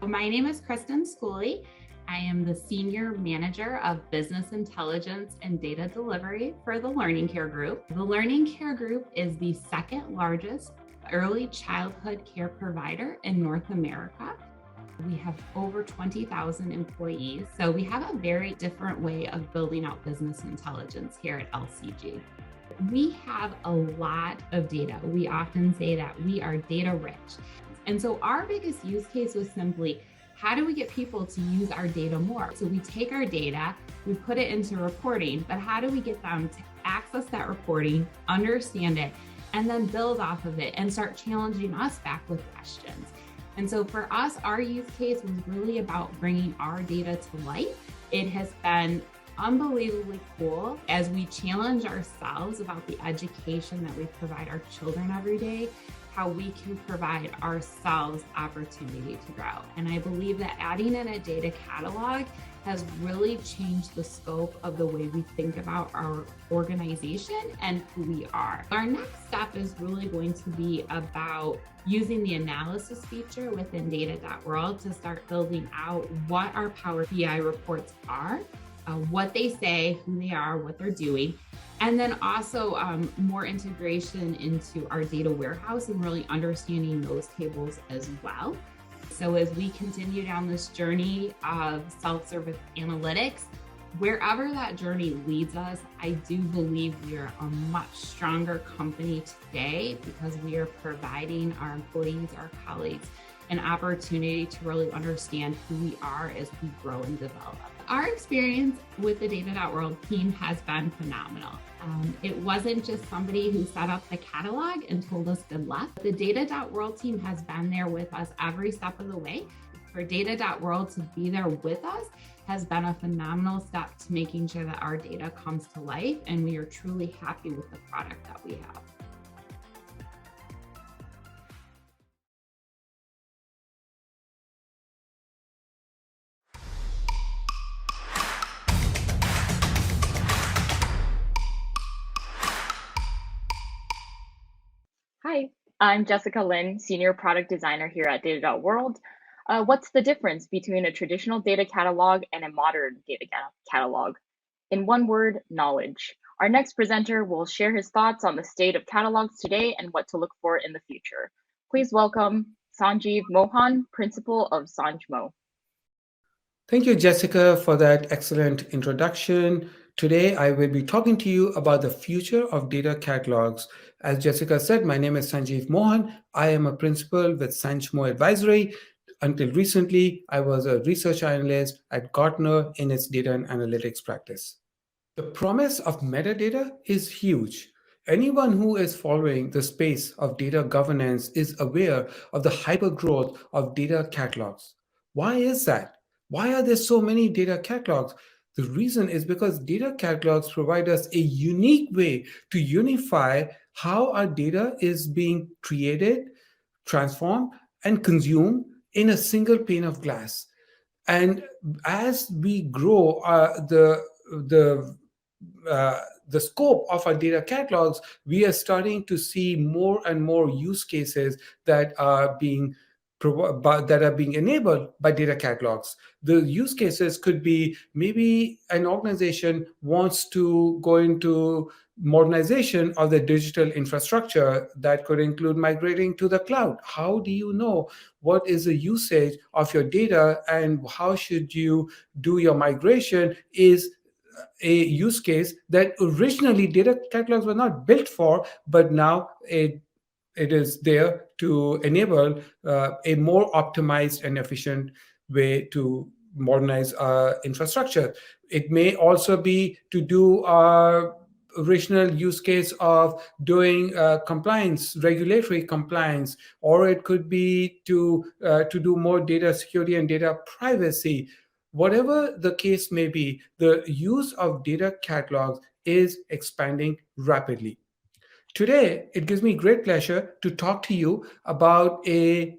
My name is Kristen Schooley. I am the Senior Manager of Business Intelligence and Data Delivery for the Learning Care Group. The Learning Care Group is the second largest early childhood care provider in North America. We have over 20,000 employees, so we have a very different way of building out business intelligence here at LCG. We have a lot of data. We often say that we are data rich. And so our biggest use case was simply, how do we get people to use our data more? So we take our data, we put it into reporting, but how do we get them to access that reporting, understand it, and then build off of it and start challenging us back with questions? And so for us, our use case was really about bringing our data to life. It has been unbelievably cool as we challenge ourselves about the education that we provide our children every day, how we can provide ourselves opportunity to grow. And I believe that adding in a data catalog has really changed the scope of the way we think about our organization and who we are. Our next step is really going to be about using the analysis feature within data.world to start building out what our Power BI reports are, what they say, who they are, what they're doing, and then also more integration into our data warehouse and really understanding those tables as well. So as we continue down this journey of self-service analytics, wherever that journey leads us, I do believe we are a much stronger company today because we are providing our employees, our colleagues, an opportunity to really understand who we are as we grow and develop. Our experience with the Data.World team has been phenomenal. It wasn't just somebody who set up the catalog and told us good luck. The Data.World team has been there with us every step of the way. For Data.World to be there with us has been a phenomenal step to making sure that our data comes to life, and we are truly happy with the product that we have. Hi, I'm Jessica Lin, Senior Product Designer here at Data.World. What's the difference between a traditional data catalog and a modern data catalog? In one word, knowledge. Our next presenter will share his thoughts on the state of catalogs today and what to look for in the future. Please welcome Sanjeev Mohan, Principal of Sanjmo. Thank you, Jessica, for that excellent introduction. Today, I will be talking to you about the future of data catalogs. As Jessica said, my name is Sanjeev Mohan. I am a principal with Sanjmo Advisory. Until recently, I was a research analyst at Gartner in its data and analytics practice. The promise of metadata is huge. Anyone who is following the space of data governance is aware of the hypergrowth of data catalogs. Why is that? Why are there so many data catalogs? The reason is because data catalogs provide us a unique way to unify how our data is being created, transformed, and consumed in a single pane of glass. And as we grow the scope of our data catalogs, we are starting to see more and more use cases that are being enabled by data catalogs. The use cases could be maybe an organization wants to go into modernization of the digital infrastructure. That could include migrating to the cloud. How do you know what is the usage of your data and how should you do your migration is a use case that originally data catalogs were not built for, but now it is there to enable a more optimized and efficient way to modernize infrastructure. It may also be to do original use case of doing compliance, regulatory compliance, or it could be to do more data security and data privacy. Whatever the case may be, the use of data catalogs is expanding rapidly. Today, it gives me great pleasure to talk to you about a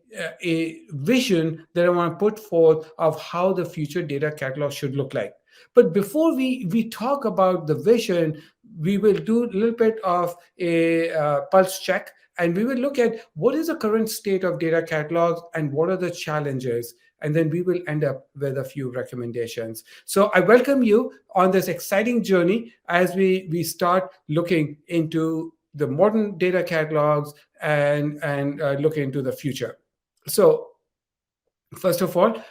vision that I want to put forth of how the future data catalog should look like. But before we talk about the vision, we will do a little bit of a pulse check And we will look at what is the current state of data catalogs and what are the challenges. And then we will end up with a few recommendations. So I welcome you on this exciting journey as we start looking into the modern data catalogs and look into the future. So first of all,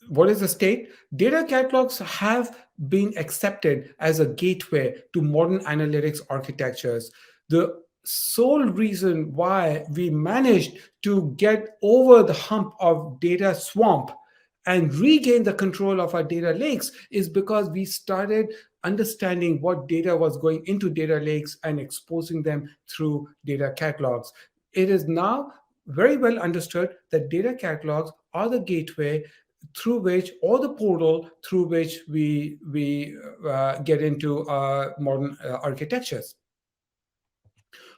what is the state? Data catalogs have been accepted as a gateway to modern analytics architectures. The sole reason why we managed to get over the hump of data swamp and regain the control of our data lakes is because we started understanding what data was going into data lakes and exposing them through data catalogs. It is now very well understood that data catalogs are the gateway through which, or the portal through which we get into modern architectures.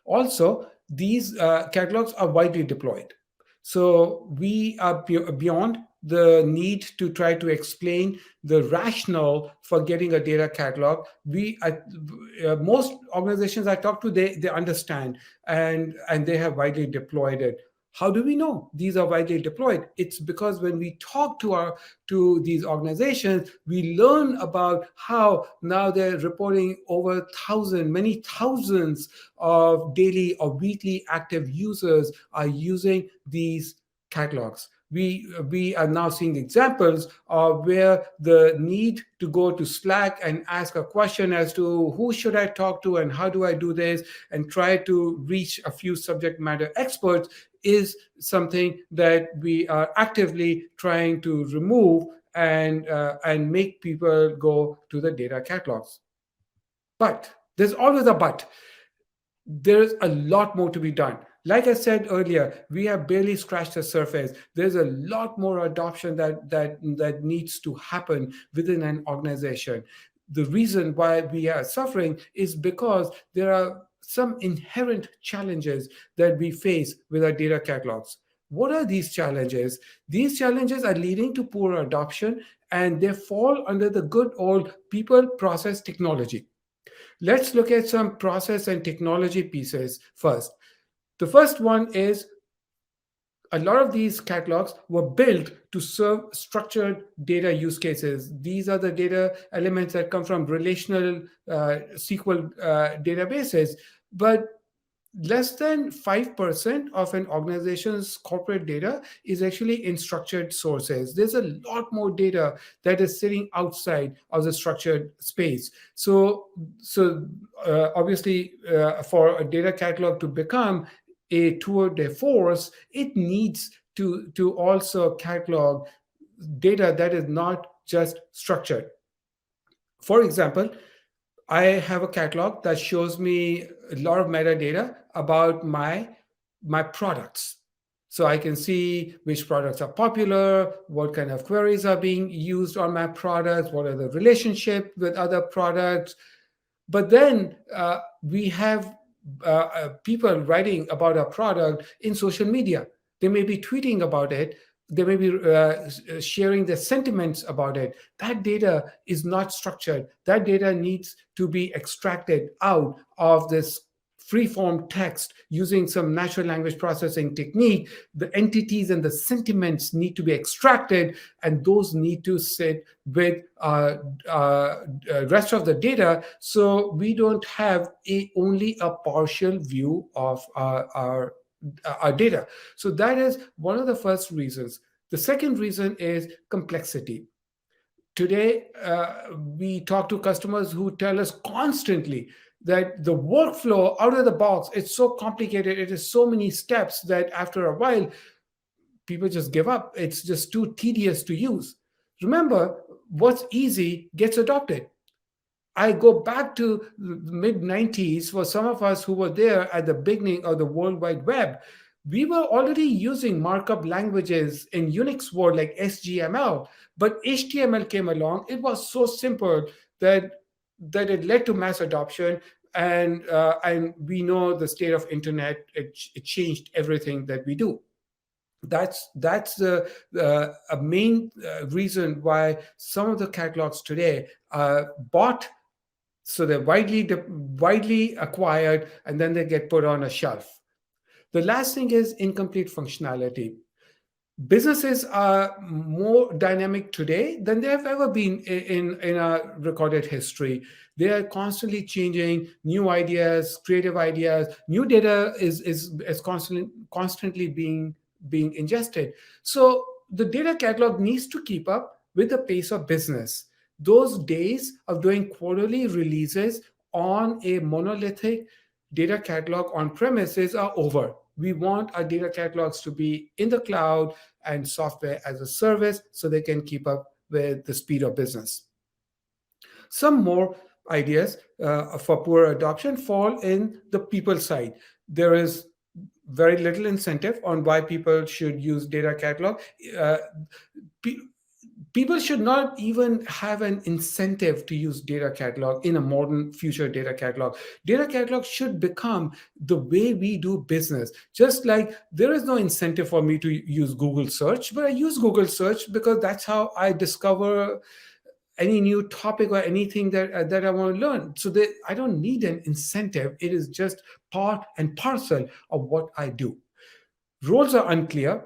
Also, these catalogs are widely deployed. So we are beyond the need to try to explain the rationale for getting a data catalog. Most organizations I talk to, they understand and they have widely deployed it. How do we know these are widely deployed? It's because when we talk to these organizations, we learn about how now they're reporting over many thousands of daily or weekly active users are using these catalogs. We are now seeing examples of where the need to go to Slack and ask a question as to who should I talk to and how do I do this, and try to reach a few subject matter experts is something that we are actively trying to remove and make people go to the data catalogs. But there's always a but. There's a lot more to be done. Like I said earlier, we have barely scratched the surface. There's a lot more adoption that needs to happen within an organization. The reason why we are suffering is because there are some inherent challenges that we face with our data catalogs. What are these challenges? These challenges are leading to poor adoption, and they fall under the good old people, process, technology. Let's look at some process and technology pieces first. The first one is a lot of these catalogs were built to serve structured data use cases. These are the data elements that come from relational SQL databases. But less than 5% of an organization's corporate data is actually in structured sources. There's a lot more data that is sitting outside of the structured space. So obviously, for a data catalog to become a tour de force, it needs to also catalog data that is not just structured. For example, I have a catalog that shows me a lot of metadata about my products. So I can see which products are popular, what kind of queries are being used on my products, what are the relationship with other products. But then we have people writing about a product in social media. They may be tweeting about it. They may be sharing their sentiments about it. That data is not structured. That data needs to be extracted out of this free-form text using some natural language processing technique. The entities and the sentiments need to be extracted, and those need to sit with rest of the data, so we don't have only a partial view of our data. So that is one of the first reasons. The second reason is complexity. Today, we talk to customers who tell us constantly that the workflow out of the box, it's so complicated, it is so many steps that after a while, people just give up. It's just too tedious to use. Remember, what's easy gets adopted. I go back to the mid 90s for some of us who were there at the beginning of the World Wide Web. We were already using markup languages in Unix world like SGML, but HTML came along. It was so simple that it led to mass adoption, and we know the state of internet. It changed everything that we do. That's a main reason why some of the catalogs today are bought, so they're widely acquired, and then they get put on a shelf. The last thing is incomplete functionality. Businesses are more dynamic today than they have ever been in our recorded history. They are constantly changing, new ideas, creative ideas, new data is constantly being ingested. So the data catalog needs to keep up with the pace of business. Those days of doing quarterly releases on a monolithic data catalog on premises are over. We want our data catalogs to be in the cloud and software as a service so they can keep up with the speed of business. Some more ideas for poor adoption fall in the people side. There is very little incentive on why people should use data catalog. Uh, pe- People should not even have an incentive to use data catalog in a modern future data catalog. Data catalog should become the way we do business. Just like there is no incentive for me to use Google search, but I use Google search because that's how I discover any new topic or anything that I want to learn. So that I don't need an incentive. It is just part and parcel of what I do. Roles are unclear.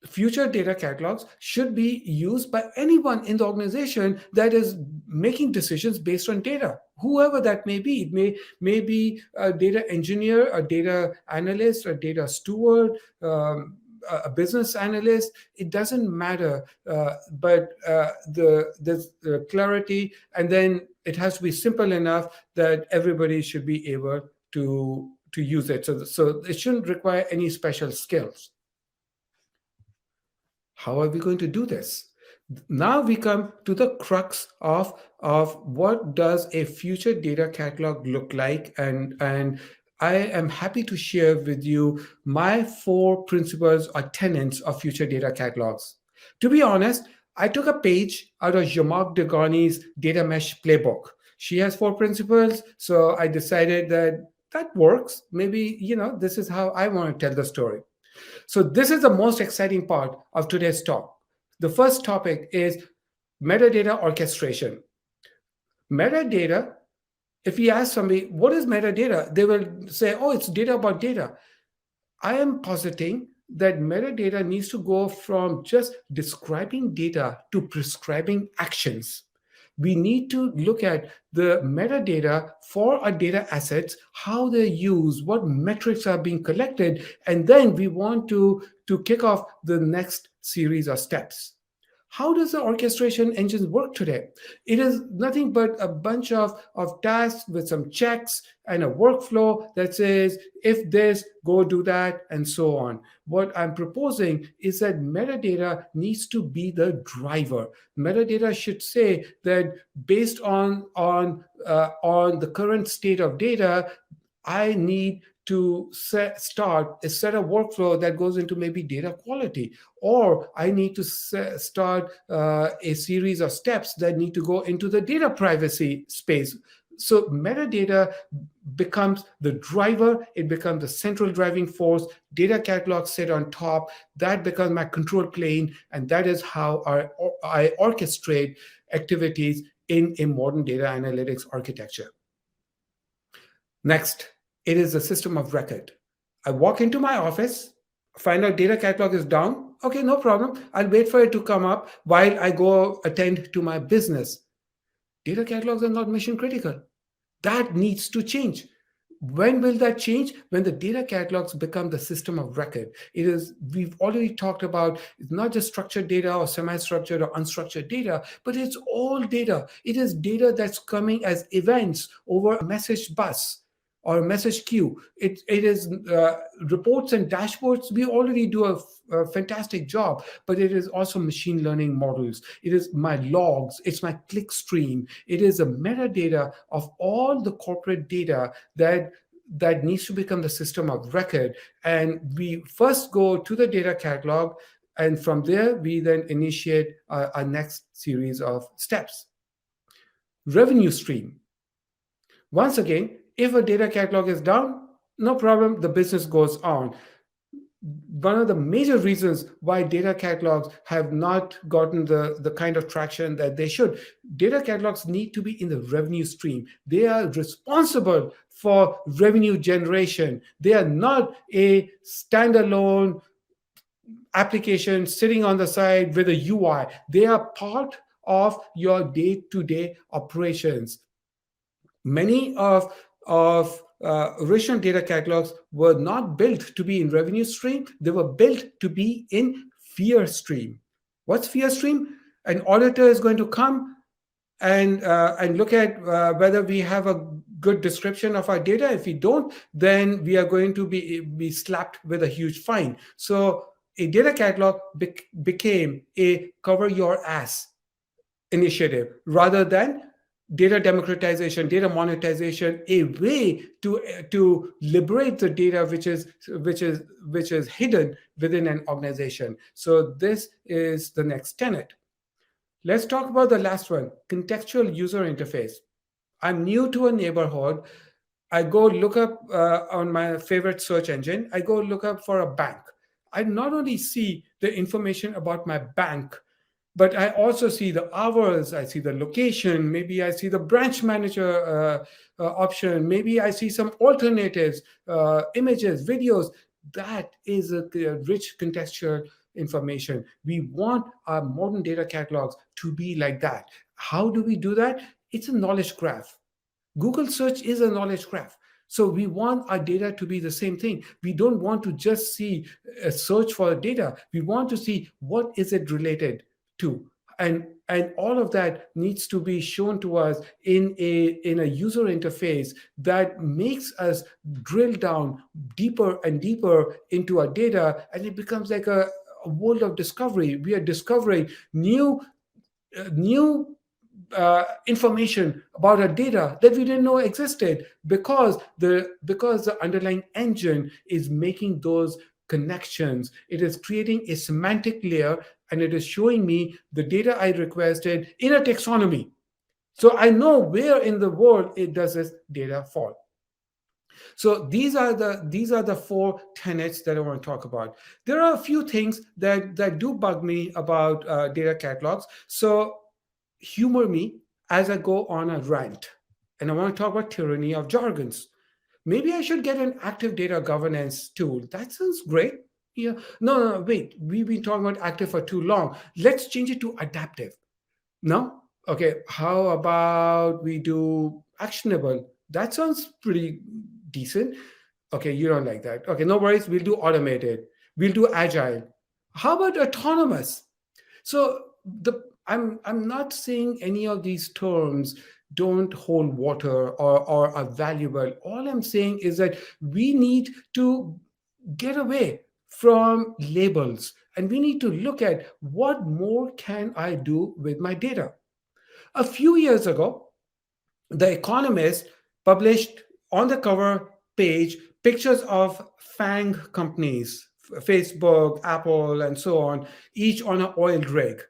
Future data catalogs should be used by anyone in the organization that is making decisions based on data, whoever that may be. It may be a data engineer, a data analyst, a data steward, a business analyst. It doesn't matter, but the clarity, and then it has to be simple enough that everybody should be able to use it. So it shouldn't require any special skills. How are we going to do this? Now we come to the crux of what does a future data catalog look like, and I am happy to share with you my 4 principles or tenets of future data catalogs. To be honest, I took a page out of Jean-Marc Degarny's data mesh playbook. She has 4 principles, so I decided that works. Maybe, this is how I want to tell the story. So, this is the most exciting part of today's talk. The first topic is metadata orchestration. Metadata, if you ask somebody, what is metadata? They will say, oh, it's data about data. I am positing that metadata needs to go from just describing data to prescribing actions. We need to look at the metadata for our data assets, how they're used, what metrics are being collected, and then we want to kick off the next series of steps. How does the orchestration engine work today? It is nothing but a bunch of tasks with some checks and a workflow that says, if this, go do that, and so on. What I'm proposing is that metadata needs to be the driver. Metadata should say that based on the current state of data, I need to start a set of workflow that goes into maybe data quality, or I need to start a series of steps that need to go into the data privacy space. So metadata becomes the driver, it becomes the central driving force, data catalog sit on top, that becomes my control plane, and that is how I orchestrate activities in a modern data analytics architecture. Next, it is a system of record. I walk into my office, find out data catalog is down. Okay, no problem. I'll wait for it to come up while I go attend to my business. Data catalogs are not mission critical. That needs to change. When will that change? When the data catalogs become the system of record. We've already talked about, it's not just structured data or semi-structured or unstructured data, but it's all data. It is data that's coming as events over a message bus or a message queue. It is reports and dashboards. We already do a fantastic job, but it is also machine learning models. It is my logs. It's my click stream. It is a metadata of all the corporate data that needs to become the system of record. And we first go to the data catalog, and from there, we then initiate our next series of steps. Revenue stream. Once again, if a data catalog is down, no problem, the business goes on. one of the major reasons why data catalogs have not gotten the kind of traction that they should. Data catalogs need to be in the revenue stream. They are responsible for revenue generation. They are not a standalone application sitting on the side with a UI. They are part of your day-to-day operations. Many of original data catalogs were not built to be in revenue stream. They were built to be in fear stream. What's fear stream? An auditor is going to come and look at whether we have a good description of our data. If we don't, then we are going to be slapped with a huge fine. So a data catalog became a cover your ass initiative rather than data democratization, data monetization, a way to liberate the data which is hidden within an organization. So this is the next tenet. Let's talk about the last one, contextual user interface. I'm new to a neighborhood. I go look up on my favorite search engine, I go look up for a bank. I not only see the information about my bank, but I also see the hours, I see the location, maybe I see the branch manager option, maybe I see some alternatives, images, videos. That is a rich contextual information. We want our modern data catalogs to be like that. How do we do that? It's a knowledge graph. Google search is a knowledge graph. So we want our data to be the same thing. We don't want to just see a search for data. We want to see what is it related to. And all of that needs to be shown to us in a user interface that makes us drill down deeper and deeper into our data, and it becomes like a world of discovery. We are discovering new information about our data that we didn't know existed because the underlying engine is making those connections. It is creating a semantic layer, and it is showing me the data I requested in a taxonomy. So I know where in the world it does this data fall. So these are the four tenets that I want to talk about. There are a few things that do bug me about data catalogs. So humor me as I go on a rant. And I want to talk about tyranny of jargons. Maybe I should get an active data governance tool. That sounds great. Yeah. No, wait. We've been talking about active for too long. Let's change it to adaptive. No? Okay. How about we do actionable? That sounds pretty decent. Okay, you don't like that. Okay, no worries. We'll do automated. We'll do agile. How about autonomous? So I'm not saying any of these terms don't hold water or are valuable. All I'm saying is that we need to get away from labels and we need to look at what more can I do with my data. A few years ago, The Economist published on the cover page pictures of FANG companies, Facebook, Apple, and so on, each on an oil rig.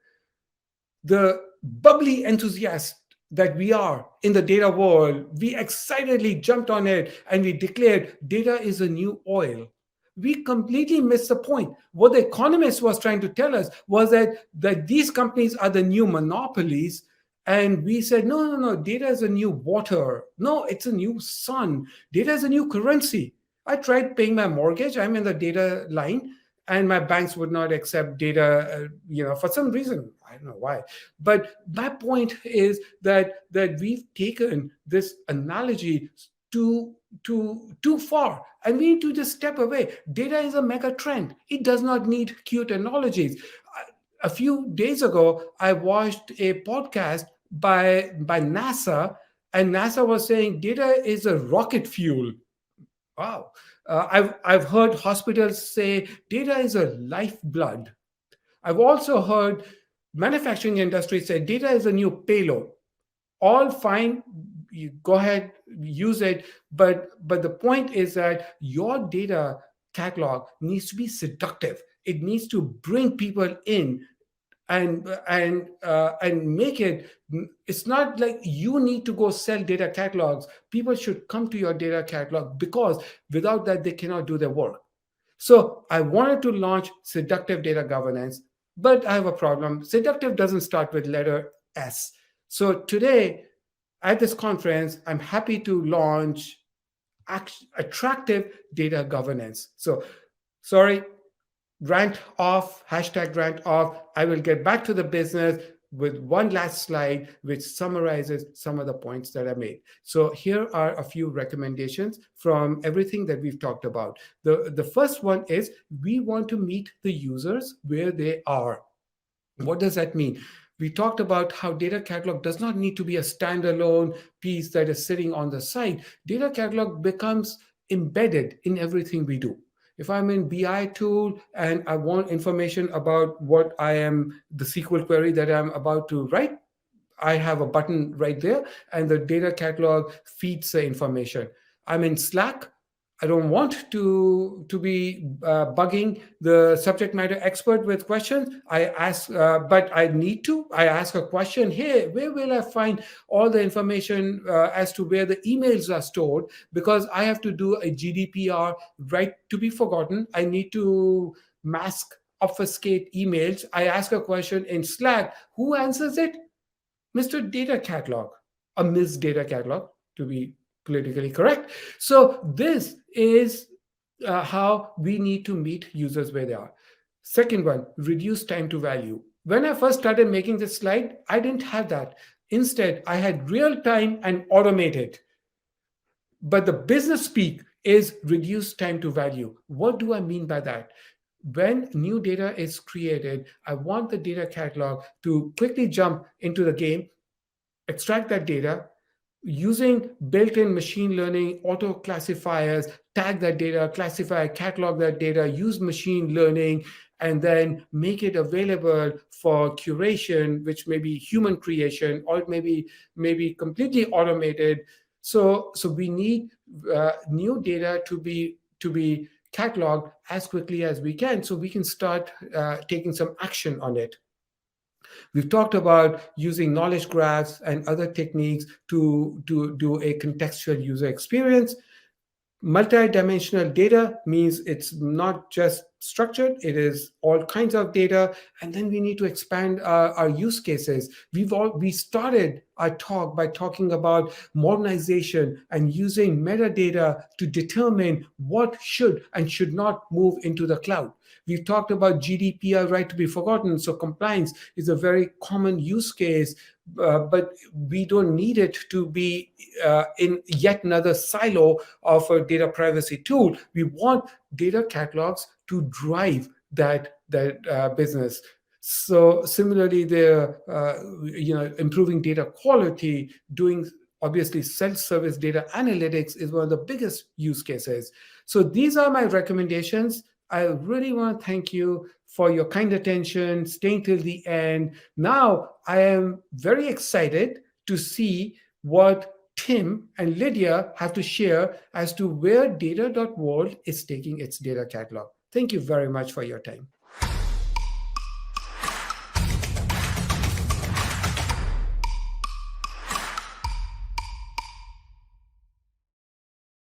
The bubbly enthusiast that we are in the data world, we excitedly jumped on it and we declared data is a new oil. We completely missed the point. What The Economist was trying to tell us was that these companies are the new monopolies. And we said, no, data is a new water. No, it's a new sun. Data is a new currency. I tried paying my mortgage. I'm in the data line, and my banks would not accept data, for some reason. I don't know why. But my point is that we've taken this analogy too far, and we need to just step away. Data is a mega trend. It does not need cute analogies. A few days ago, I watched a podcast by NASA, and NASA was saying data is a rocket fuel. Wow. I've heard hospitals say data is a lifeblood. I've also heard manufacturing industry say data is a new payload. All fine, you go ahead, use it, but the point is that your data catalog needs to be seductive. It needs to bring people in and make it. It's not like you need to go sell data catalogs. People should come to your data catalog because without that they cannot do their work. So I wanted to launch Seductive Data Governance, but I have a problem. Seductive doesn't start with letter S. So today at this conference, I'm happy to launch attractive data governance. So sorry, rant off, hashtag rant off. I will get back to the business with one last slide, which summarizes some of the points that I made. So here are a few recommendations from everything that we've talked about. The first one is we want to meet the users where they are. What does that mean? We talked about how data catalog does not need to be a standalone piece that is sitting on the side. Data catalog becomes embedded in everything we do. If I'm in BI tool and I want information about what I am, the SQL query that I'm about to write, I have a button right there and the data catalog feeds the information. I'm in Slack. I don't want to be bugging the subject matter expert with questions. I ask, but I need to. I ask a question. Hey, where will I find all the information as to where the emails are stored? Because I have to do a GDPR right to be forgotten. I need to mask, obfuscate emails. I ask a question in Slack. Who answers it? Mr. Data Catalog, a Ms. Data Catalog, to be politically correct. So this is how we need to meet users where they are. Second one, reduce time to value. When I first started making this slide, I didn't have that. Instead, I had real time and automated. But the business speak is reduce time to value. What do I mean by that? When new data is created, I want the data catalog to quickly jump into the game, extract that data, using built-in machine learning auto classifiers, tag that data, classify, catalog that data, use machine learning, and then make it available for curation, which may be human creation or maybe completely automated. So we need new data to be cataloged as quickly as we can, so we can start taking some action on it. We've talked about using knowledge graphs and other techniques to do a contextual user experience. Multi-dimensional data means it's not just structured, it is all kinds of data. And then we need to expand our use cases. We started our talk by talking about modernization and using metadata to determine what should and should not move into the cloud. We've talked about GDPR, right to be forgotten. So compliance is a very common use case, but we don't need it to be in yet another silo of a data privacy tool. We want data catalogs to drive that business. So similarly, they're improving data quality, doing obviously self-service data analytics is one of the biggest use cases. So these are my recommendations. I really want to thank you for your kind attention, staying till the end. Now, I am very excited to see what Tim and Lydia have to share as to where data.world is taking its data catalog. Thank you very much for your time.